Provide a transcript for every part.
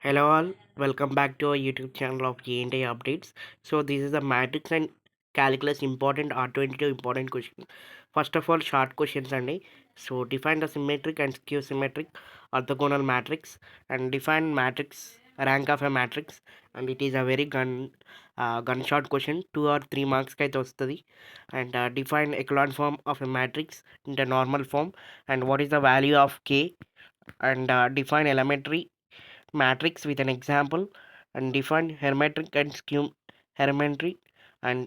Hello all, welcome back to our YouTube channel of J&A Updates. So this is the matrix and calculus important R22 important question. First of all, short questions only. So define the symmetric and skew symmetric orthogonal matrix and define matrix rank of a matrix, and it is a very gunshot question. 2 or 3 marks kaithe vastadi. And define echelon form of a matrix in the normal form, and what is the value of k, and define elementary matrix with an example, and define hermetic and skew hermetic and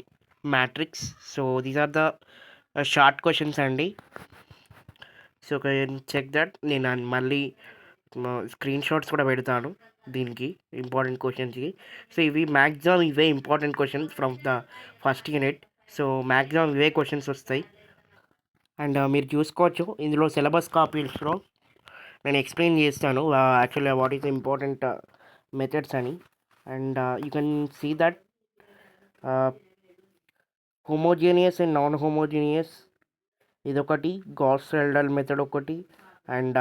matrix. So these are the short questions అండి. So can check that. నేను మళ్ళీ screen shots కూడా పెడతాను దీనికి important క్వశ్చన్స్కి. So ఇవి maximum ఇవే important questions from the first unit. So maximum ఇవే క్వశ్చన్స్ వస్తాయి. అండ్ మీరు చూసుకోవచ్చు ఇందులో సిలబస్ కాపీస్లో నేను ఎక్స్ప్లెయిన్ చేస్తాను యాక్చువల్గా వాట్ ఈస్ ఇంపార్టెంట్ మెథడ్స్ అని. And you can see that homogeneous and non homogeneous ఇదొకటి, గాస్ సెల్డల్ మెథడ్ ఒకటి, and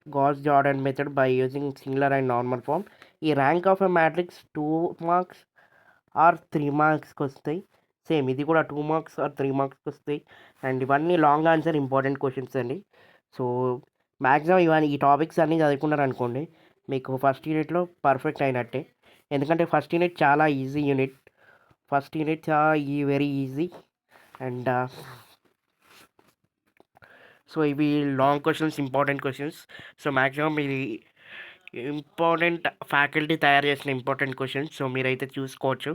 Gauss Jordan method by using singular and normal form. ఈ rank of a matrix 2 marks or 3 మార్క్స్కి వస్తాయి. Same ఇది కూడా 2 marks or 3 మార్క్స్కి వస్తాయి. And ఇవన్నీ లాంగ్ ఆన్సర్ ఇంపార్టెంట్ క్వశ్చన్స్ అండి. సో మ్యాక్సిమం ఇవన్నీ ఈ టాపిక్స్ అన్నీ చదువుకున్నారు అనుకోండి, మీకు ఫస్ట్ యూనిట్లో పర్ఫెక్ట్ అయినట్టే. ఎందుకంటే ఫస్ట్ యూనిట్ చాలా ఈజీ యూనిట్. ఫస్ట్ యూనిట్ చాలా వెరీ ఈజీ. అండ్ సో ఇవి long questions, important questions. So maximum ఇది ఇంపార్టెంట్ ఫ్యాకల్టీ తయారు చేసిన ఇంపార్టెంట్ క్వశ్చన్స్. సో మీరైతే చూసుకోవచ్చు.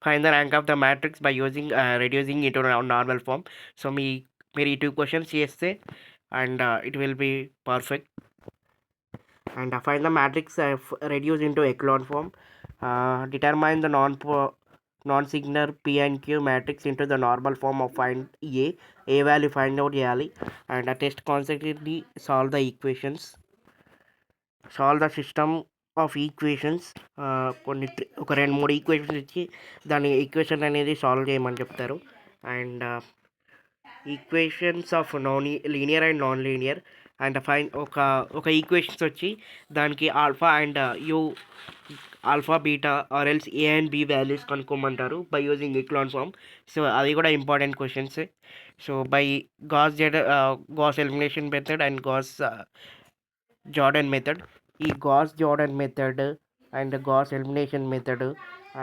Find the rank of the matrix by using reducing it normal form. So మీరు ఈ 2 questions చేస్తే and it will be perfect. And find the matrix reduced into echelon form. Determine the non-singular P and Q matrix into the normal form of find A value find out చేయాలి. And test consecutively solve the equations. Solve the system of equations. కొన్ని ఒక 2-3 equations ఇచ్చి దాని equation అనేది solve చేయమని చెప్తారు. And equations of linear and non linear. And fine ఒక equations వచ్చి దానికి alpha and u alpha beta or else a and b values కనుక్కోమంటారు by using echelon form. So అది కూడా important questions. So by Gauss elimination method and Gauss Jordan method. ఈ Gauss Jordan method and Gauss elimination method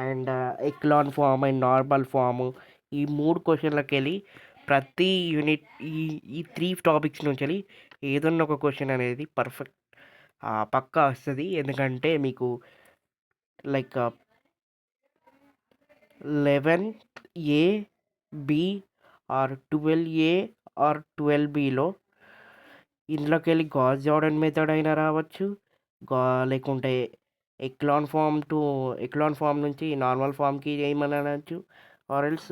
and echelon form and normal form, ఈ 3 క్వశ్చన్లకి వెళ్ళి ప్రతి unit ఈ 3 topics నుంచి వెళ్ళి ఏదన్నా ఒక క్వశ్చన్ అనేది పర్ఫెక్ట్ పక్కా వస్తుంది. ఎందుకంటే మీకు like 11A B or 12A or 12Bలో ఇందులోకి వెళ్ళి గాస్ జార్డన్ మెథడ్ అయినా రావచ్చు, లేకుంటే ఎక్లాన్ ఫామ్ నుంచి నార్మల్ ఫామ్కి ఏమని అనవచ్చు, or else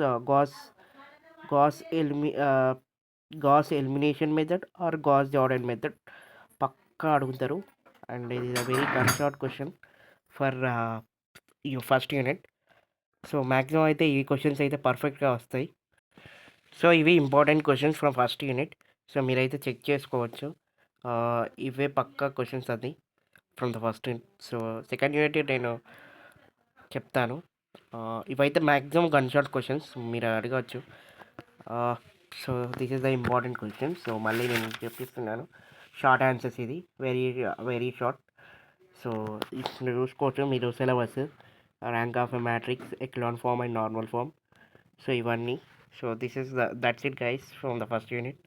Gauss elimination method or Gauss Jordan method పక్కా అడుగుతారు. అండ్ ఇది very gun short question for your first unit. So maximum అయితే ఈ క్వశ్చన్స్ అయితే పర్ఫెక్ట్గా వస్తాయి. సో ఇవి important questions from first unit. So మీరైతే చెక్ చేసుకోవచ్చు. ఇవే పక్కా క్వశ్చన్స్ అది from the first unit. So second unit నేను చెప్తాను. ఇవైతే మ్యాక్సిమం గన్ షాట్ క్వశ్చన్స్ మీరు అడగవచ్చు. So this is the important question. So మళ్ళీ నేను చెప్పిస్తున్నాను షార్ట్ ఆన్సర్స్, ఇది వెరీ వెరీ షార్ట్. సో ఇప్పుడు చూసుకోవచ్చు మీరు syllabus, rank of a matrix, echelon form and normal form. So ఇవన్నీ. So this is that's it guys from the first unit.